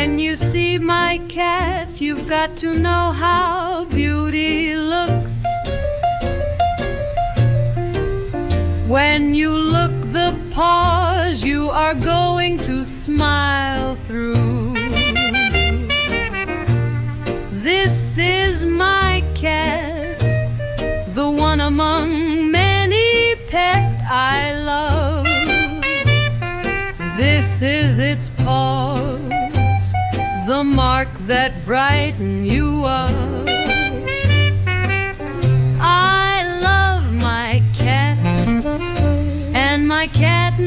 When you see my cats, you've got to know how beauty looks. When you look the paws, you are going to smile through. This is my cat, the one among many pet I love. This is its paws, the mark that brighten you up. I love my cat, and my cat